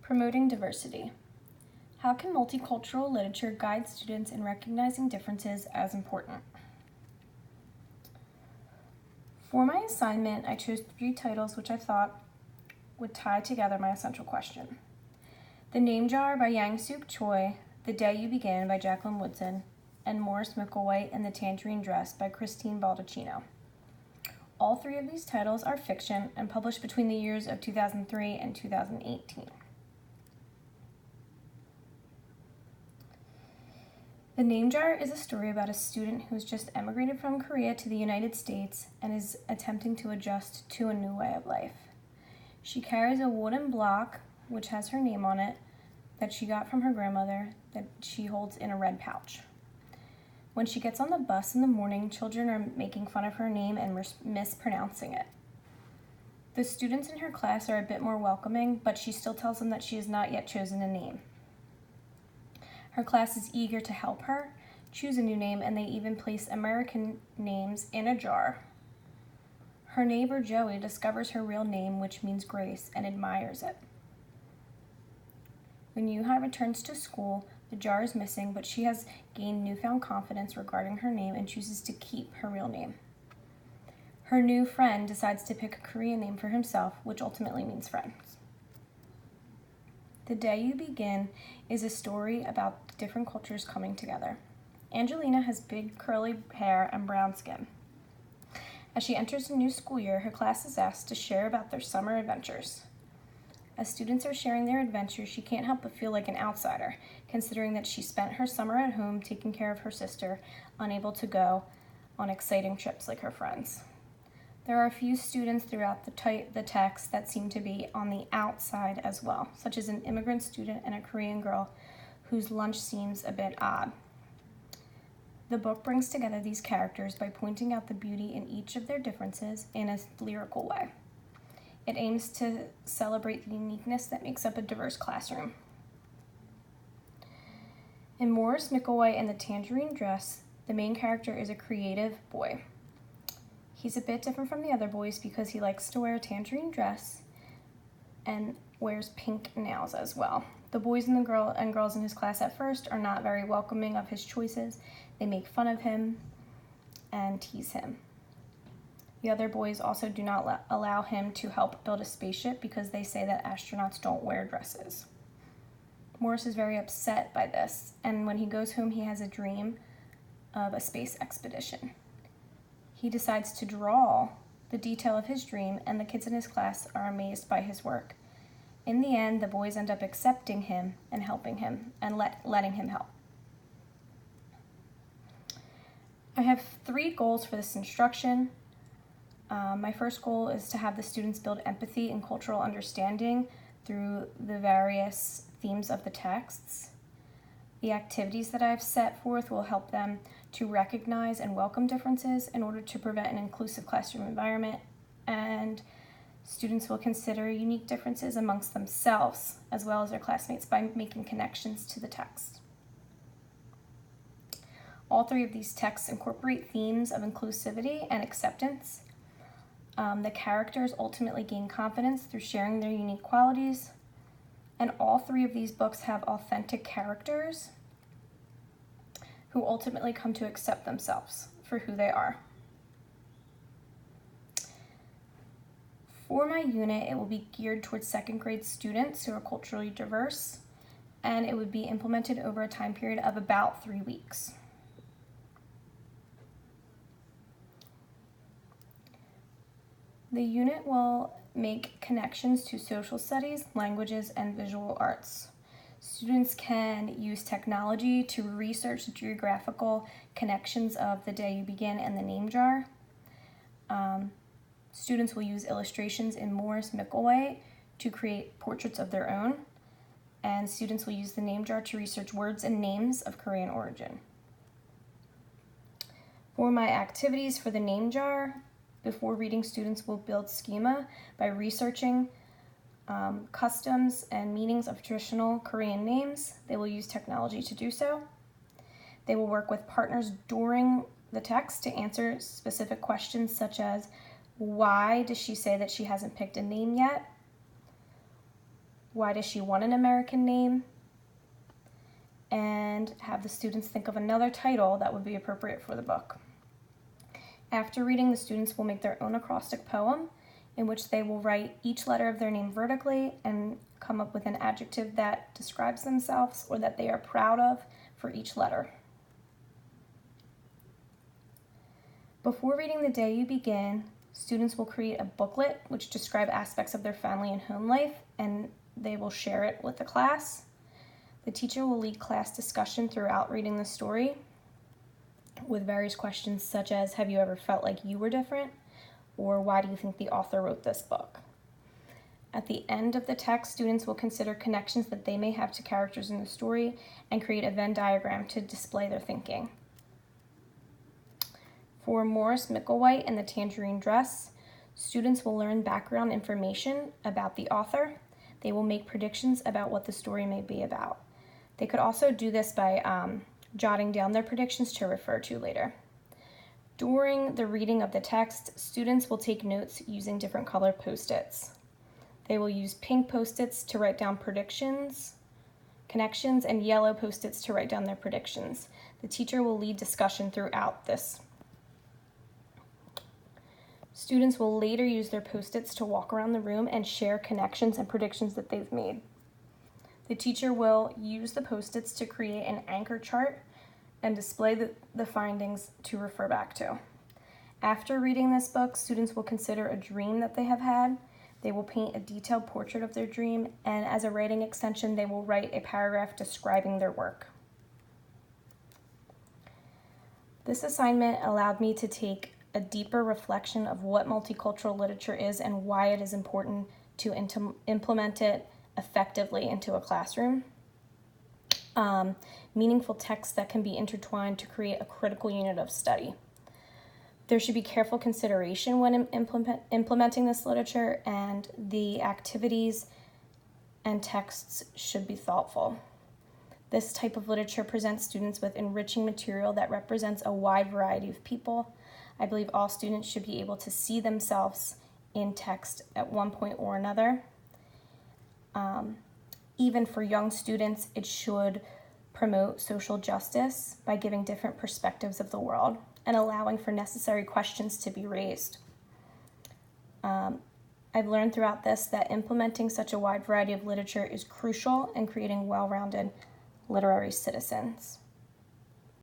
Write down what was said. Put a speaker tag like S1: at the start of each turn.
S1: Promoting diversity. How can multicultural literature guide students in recognizing differences as important? For my assignment, I chose 3 titles which I thought would tie together my essential question. The Name Jar by Yang Suk Choi, The Day You Begin by Jacqueline Woodson, and Morris Micklewhite and the Tangerine Dress by Christine Baldacchino. All 3 of these titles are fiction and published between the years of 2003 and 2018. The Name Jar is a story about a student who's just emigrated from Korea to the United States and is attempting to adjust to a new way of life. She carries a wooden block, which has her name on it, that she got from her grandmother that she holds in a red pouch. When she gets on the bus in the morning, children are making fun of her name and mispronouncing it. The students in her class are a bit more welcoming, but she still tells them that she has not yet chosen a name. Her class is eager to help her choose a new name, and they even place American names in a jar. Her neighbor Joey discovers her real name, which means grace, and admires it. When Yuha returns to school, the jar is missing, but she has gained newfound confidence regarding her name and chooses to keep her real name. Her new friend decides to pick a Korean name for himself, which ultimately means friends. The Day You Begin is a story about different cultures coming together. Angelina has big curly hair and brown skin. As she enters a new school year, her class is asked to share about their summer adventures. As students are sharing their adventures, she can't help but feel like an outsider, considering that she spent her summer at home taking care of her sister, unable to go on exciting trips like her friends. There are a few students throughout the text that seem to be on the outside as well, such as an immigrant student and a Korean girl whose lunch seems a bit odd. The book brings together these characters by pointing out the beauty in each of their differences in a lyrical way. It aims to celebrate the uniqueness that makes up a diverse classroom. In Morris Micklewhite and the Tangerine Dress, the main character is a creative boy. He's a bit different from the other boys because he likes to wear a tangerine dress and wears pink nails as well. The boys and girls in his class at first are not very welcoming of his choices. They make fun of him and tease him. The other boys also do not allow him to help build a spaceship because they say that astronauts don't wear dresses. Morris is very upset by this, and when he goes home, he has a dream of a space expedition. He decides to draw the detail of his dream, and the kids in his class are amazed by his work. In the end, the boys end up accepting him and helping him and letting him help. I have 3 goals for this instruction. My first goal is to have the students build empathy and cultural understanding through the various themes of the texts. The activities that I've set forth will help them to recognize and welcome differences in order to prevent an inclusive classroom environment, and students will consider unique differences amongst themselves as well as their classmates by making connections to the text. All 3 of these texts incorporate themes of inclusivity and acceptance. The characters ultimately gain confidence through sharing their unique qualities, and all 3 of these books have authentic characters who ultimately come to accept themselves for who they are. For my unit, it will be geared towards 2nd grade students who are culturally diverse, and it would be implemented over a time period of about 3 weeks. The unit will make connections to social studies, languages, and visual arts. Students can use technology to research the geographical connections of The Day You Begin and the Name Jar. Students will use illustrations in Morris Micklewhite to create portraits of their own, and students will use the Name Jar to research words and names of Korean origin. For my activities for the Name Jar, before reading, students will build schema by researching customs and meanings of traditional Korean names. They will use technology to do so. They will work with partners during the text to answer specific questions such as, why does she say that she hasn't picked a name yet? why does she want an American name, and have the students think of another title that would be appropriate for the book. After reading, the students will make their own acrostic poem in which they will write each letter of their name vertically and come up with an adjective that describes themselves or that they are proud of for each letter. Before reading The Day You Begin, students will create a booklet which describe aspects of their family and home life, and they will share it with the class. The teacher will lead class discussion throughout reading the story with various questions such as, have you ever felt like you were different? Or why do you think the author wrote this book? At the end of the text, students will consider connections that they may have to characters in the story and create a Venn diagram to display their thinking. For Morris Micklewhite and the Tangerine Dress, students will learn background information about the author. They will make predictions about what the story may be about. They could also do this by jotting down their predictions to refer to later. During the reading of the text, students will take notes using different color Post-its. They will use pink Post-its to write down predictions, connections, and yellow Post-its to write down their predictions. The teacher will lead discussion throughout this. Students will later use their Post-its to walk around the room and share connections and predictions that they've made. The teacher will use the Post-its to create an anchor chart and display the findings to refer back to. After reading this book, students will consider a dream that they have had. They will paint a detailed portrait of their dream, and as a writing extension, they will write a paragraph describing their work. This assignment allowed me to take a deeper reflection of what multicultural literature is and why it is important to implement it effectively into a classroom. Meaningful texts that can be intertwined to create a critical unit of study. There should be careful consideration when implementing this literature, and the activities and texts should be thoughtful. This type of literature presents students with enriching material that represents a wide variety of people. I believe all students should be able to see themselves in text at one point or another. Even for young students, it should promote social justice by giving different perspectives of the world and allowing for necessary questions to be raised. I've learned throughout this that implementing such a wide variety of literature is crucial in creating well-rounded literary citizens.